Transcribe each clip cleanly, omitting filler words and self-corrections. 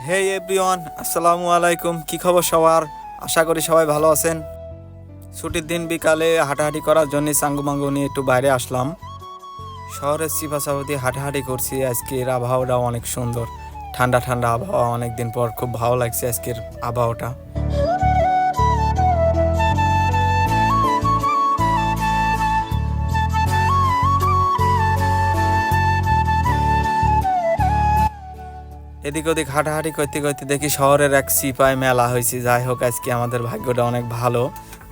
হে everyone, আসসালামু আলাইকুম। কি খবর সবার? আশা করি সবাই ভালো আছেন। ছুটির দিন বিকালে হাঁটাহাঁটি করার জন্য সাঙ্গুমাঙ্গু নিয়ে একটু বাইরে আসলাম। শহরের চিপাচাপাতি হাঁটাহাঁটি করছি। আজকের আবহাওয়াটা অনেক সুন্দর, ঠান্ডা ঠান্ডা আবহাওয়া। অনেকদিন পর খুব ভালো লাগছে আজকের আবহাওয়াটা। এদিক ওদিক হাঁটাহাঁটি করতে করতে দেখি শহরের এক সিপাই মেলা হয়েছে। যাই হোক, আজকে আমাদের ভাগ্যটা অনেক ভালো,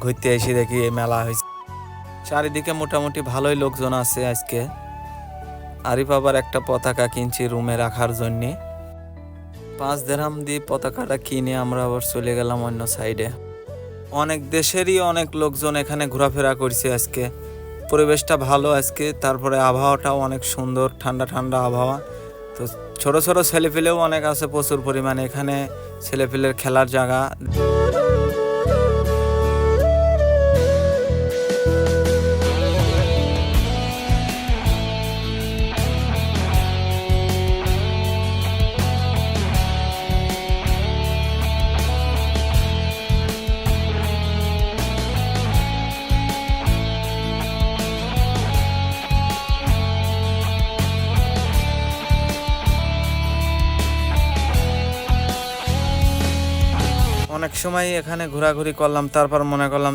ঘুরতে এসে দেখি এই মেলা হয়েছে। চারিদিকে মোটামুটি ভালোই লোকজন আছে আজকে। আরিফ আবার একটা পতাকা কিনছি রুমে রাখার জন্যে। 5 দিরহাম দিয়ে পতাকাটা কিনে আমরা আবার চলে গেলাম অন্য সাইডে। অনেক দেশেরই অনেক লোকজন এখানে ঘোরাফেরা করছে আজকে। পরিবেশটা ভালো আজকে, তারপরে আবহাওয়াটাও অনেক সুন্দর, ঠান্ডা ঠান্ডা আবহাওয়া। তো ছোট ছোট ছেলেপিলেও অনেক আছে প্রচুর পরিমাণে। এখানে ছেলেপিলের খেলার জায়গা। অনেক সময় এখানে ঘোরাঘুরি করলাম, তারপর মনে করলাম